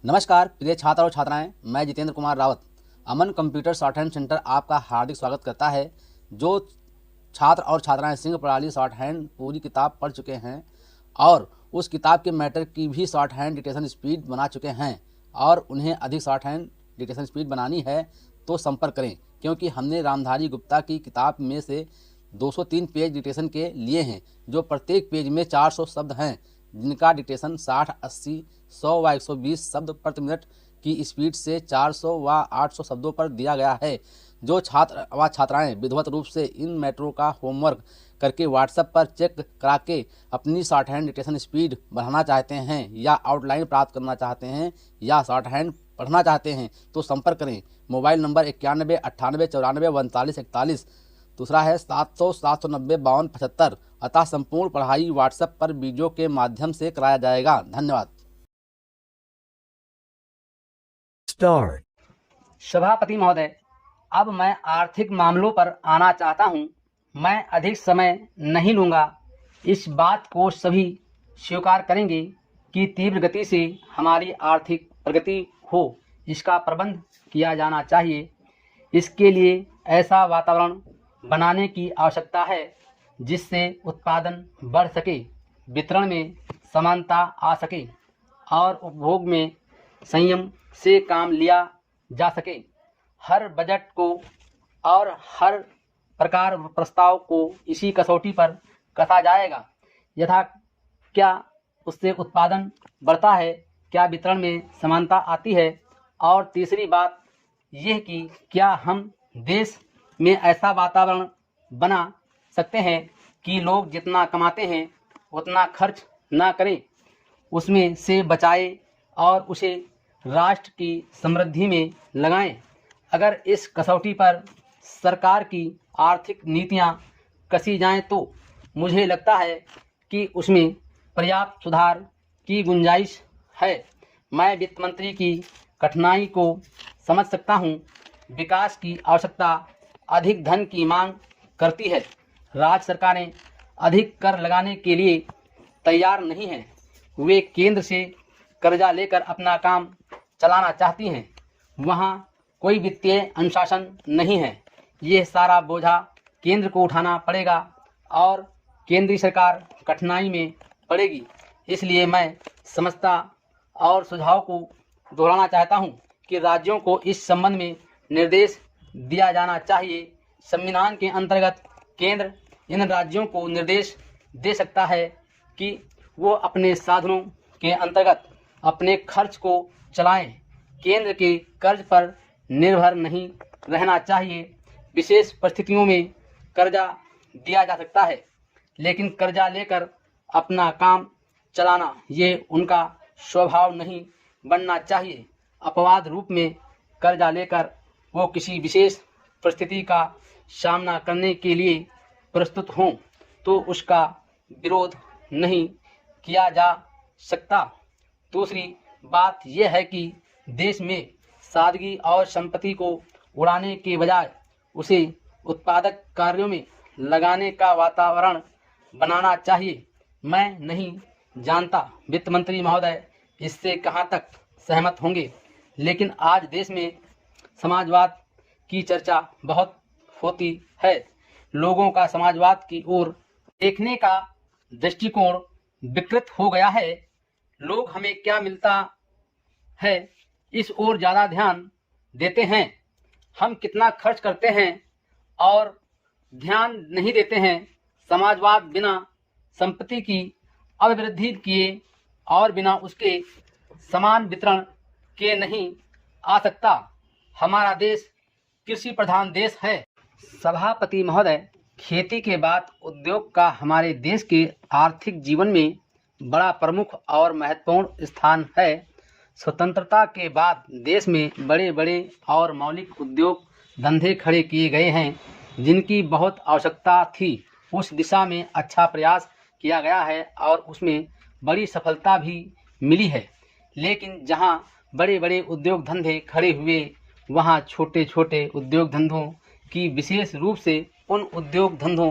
नमस्कार प्रिय छात्र और छात्राएं, मैं जितेंद्र कुमार रावत अमन कंप्यूटर शॉर्ट हैंड सेंटर आपका हार्दिक स्वागत करता है। जो छात्र और छात्राएं सिंह प्रणाली शॉर्ट हैंड पूरी किताब पढ़ चुके हैं और उस किताब के मैटर की भी शॉर्ट हैंड डिक्टेशन स्पीड बना चुके हैं और उन्हें अधिक शॉर्ट हैंड डिक्टेशन स्पीड बनानी है तो संपर्क करें, क्योंकि हमने रामधारी गुप्ता की किताब में से 203 पेज डिक्टेशन के लिए हैं, जो प्रत्येक पेज में 400 शब्द हैं, जिनका डिक्टेशन 60, 80, 100 व 120 शब्द प्रति मिनट की स्पीड से 400 व 800 शब्दों पर दिया गया है। जो छात्र व छात्राएं विधिवत रूप से इन मैटरों का होमवर्क करके व्हाट्सएप पर चेक करा के अपनी शॉर्ट हैंड डिक्टेशन स्पीड बढ़ाना चाहते हैं या आउटलाइन प्राप्त करना चाहते हैं या शॉर्ट हैंड पढ़ना चाहते हैं तो संपर्क करें। मोबाइल नंबर 91 98 94 39 41, दूसरा है 700 790 52 75। अतः संपूर्ण पढ़ाई व्हाट्सएप पर वीडियो के माध्यम से कराया जाएगा। धन्यवाद। Start. सभापति महोदय, अब मैं आर्थिक मामलों पर आना चाहता हूं। मैं अधिक समय नहीं लूंगा। इस बात को सभी स्वीकार करेंगे कि तीव्र गति से हमारी आर्थिक प्रगति हो, इसका प्रबंध किया जाना चाहिए। इसके लिए ऐसा वातावरण बनाने की आवश्यकता है जिससे उत्पादन बढ़ सके, वितरण में समानता आ सके और उपभोग में संयम से काम लिया जा सके। हर बजट को और हर प्रकार प्रस्ताव को इसी कसौटी पर कसा जाएगा। यथा क्या उससे उत्पादन बढ़ता है, क्या वितरण में समानता आती है, और तीसरी बात यह कि क्या हम देश में ऐसा वातावरण बना सकते हैं कि लोग जितना कमाते हैं उतना खर्च ना करें, उसमें से बचाए और उसे राष्ट्र की समृद्धि में लगाएं। अगर इस कसौटी पर सरकार की आर्थिक नीतियां कसी जाएं तो मुझे लगता है कि उसमें पर्याप्त सुधार की गुंजाइश है। मैं वित्त मंत्री की कठिनाई को समझ सकता हूं। विकास की आवश्यकता अधिक धन की मांग करती है। राज्य सरकारें अधिक कर लगाने के लिए तैयार नहीं हैं। वे केंद्र से कर्जा लेकर अपना काम चलाना चाहती हैं। वहाँ कोई वित्तीय अनुशासन नहीं है। यह सारा बोझा केंद्र को उठाना पड़ेगा और केंद्रीय सरकार कठिनाई में पड़ेगी। इसलिए मैं समझता और सुझाव को दोहराना चाहता हूं कि राज्यों को इस संबंध में निर्देश दिया जाना चाहिए। संविधान के अंतर्गत केंद्र इन राज्यों को निर्देश दे सकता है कि वो अपने साधनों के अंतर्गत अपने खर्च को चलाएं। केंद्र के कर्ज पर निर्भर नहीं रहना चाहिए। विशेष परिस्थितियों में कर्जा दिया जा सकता है, लेकिन कर्जा लेकर अपना काम चलाना ये उनका स्वभाव नहीं बनना चाहिए। अपवाद रूप में कर्जा लेकर वो किसी विशेष परिस्थिति का सामना करने के लिए प्रस्तुत हों तो उसका विरोध नहीं किया जा सकता। दूसरी बात यह है कि देश में सादगी और संपत्ति को उड़ाने के बजाय उसे उत्पादक कार्यों में लगाने का वातावरण बनाना चाहिए। मैं नहीं जानता वित्त मंत्री महोदय इससे कहाँ तक सहमत होंगे, लेकिन आज देश में समाजवाद की चर्चा बहुत होती है। लोगों का समाजवाद की ओर देखने का दृष्टिकोण विकृत हो गया है। लोग हमें क्या मिलता है इस ओर ज़्यादा ध्यान देते हैं। हम कितना खर्च करते हैं और ध्यान नहीं देते हैं। समाजवाद बिना संपत्ति की अभिवृद्धि किए और बिना उसके समान वितरण के नहीं आ सकता। हमारा देश कृषि प्रधान देश है। सभापति महोदय, खेती के बाद उद्योग का हमारे देश के आर्थिक जीवन में बड़ा प्रमुख और महत्वपूर्ण स्थान है। स्वतंत्रता के बाद देश में बड़े बड़े और मौलिक उद्योग धंधे खड़े किए गए हैं, जिनकी बहुत आवश्यकता थी। उस दिशा में अच्छा प्रयास किया गया है और उसमें बड़ी सफलता भी मिली है। लेकिन जहां बड़े बड़े उद्योग धंधे खड़े हुए, वहां छोटे छोटे उद्योग धंधों की, विशेष रूप से उन उद्योग धंधों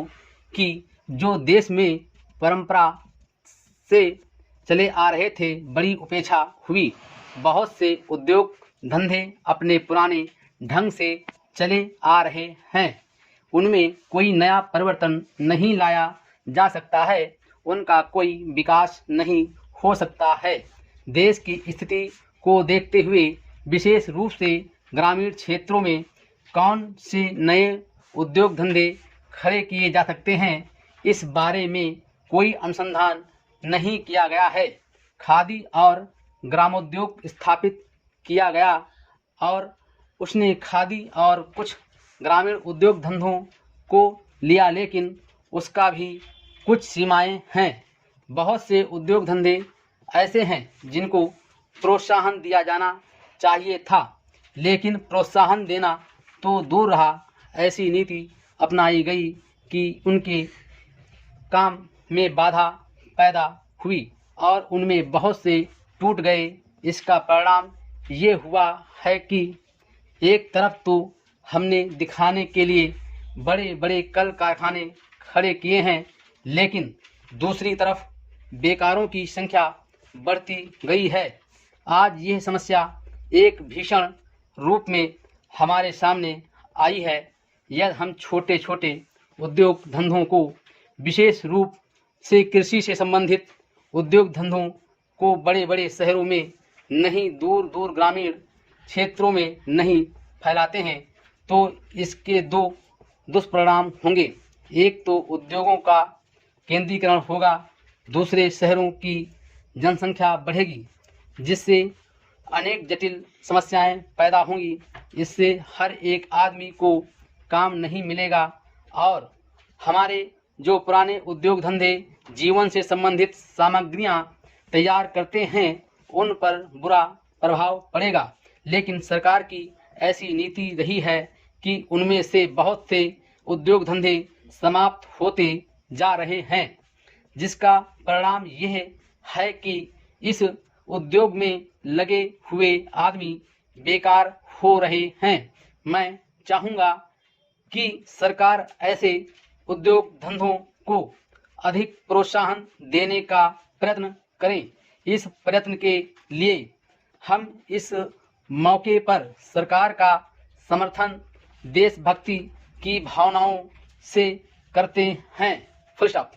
की जो देश में परंपरा से चले आ रहे थे, बड़ी उपेक्षा हुई। बहुत से उद्योग धंधे अपने पुराने ढंग से चले आ रहे हैं, उनमें कोई नया परिवर्तन नहीं लाया जा सकता है, उनका कोई विकास नहीं हो सकता है। देश की स्थिति को देखते हुए विशेष रूप से ग्रामीण क्षेत्रों में कौन से नए उद्योग धंधे खड़े किए जा सकते हैं, इस बारे में कोई अनुसंधान नहीं किया गया है। खादी और ग्रामोद्योग स्थापित किया गया और उसने खादी और कुछ ग्रामीण उद्योग धंधों को लिया, लेकिन उसका भी कुछ सीमाएं हैं। बहुत से उद्योग धंधे ऐसे हैं जिनको प्रोत्साहन दिया जाना चाहिए था, लेकिन प्रोत्साहन देना तो दूर रहा, ऐसी नीति अपनाई गई कि उनके काम में बाधा पैदा हुई और उनमें बहुत से टूट गए। इसका परिणाम ये हुआ है कि एक तरफ तो हमने दिखाने के लिए बड़े बड़े कल कारखाने खड़े किए हैं, लेकिन दूसरी तरफ बेकारों की संख्या बढ़ती गई है। आज यह समस्या एक भीषण रूप में हमारे सामने आई है। यदि हम छोटे छोटे उद्योग धंधों को, विशेष रूप से कृषि से संबंधित उद्योग धंधों को बड़े बड़े शहरों में नहीं, दूर दूर ग्रामीण क्षेत्रों में नहीं फैलाते हैं, तो इसके दो दुष्परिणाम होंगे। एक तो उद्योगों का केंद्रीकरण होगा, दूसरे शहरों की जनसंख्या बढ़ेगी, जिससे अनेक जटिल समस्याएं पैदा होंगी। इससे हर एक आदमी को काम नहीं मिलेगा और हमारे जो पुराने उद्योग धंधे जीवन से संबंधित सामग्रियां तैयार करते हैं, उन पर बुरा प्रभाव पड़ेगा। लेकिन सरकार की ऐसी नीति रही है कि उनमें से बहुत से उद्योग धंधे समाप्त होते जा रहे हैं, जिसका परिणाम यह है कि इस उद्योग में लगे हुए आदमी बेकार हो रहे हैं। मैं चाहूँगा कि सरकार ऐसे उद्योग धंधों को अधिक प्रोत्साहन देने का प्रयत्न करें। इस प्रयत्न के लिए हम इस मौके पर सरकार का समर्थन देशभक्ति की भावनाओं से करते हैं। Full stop.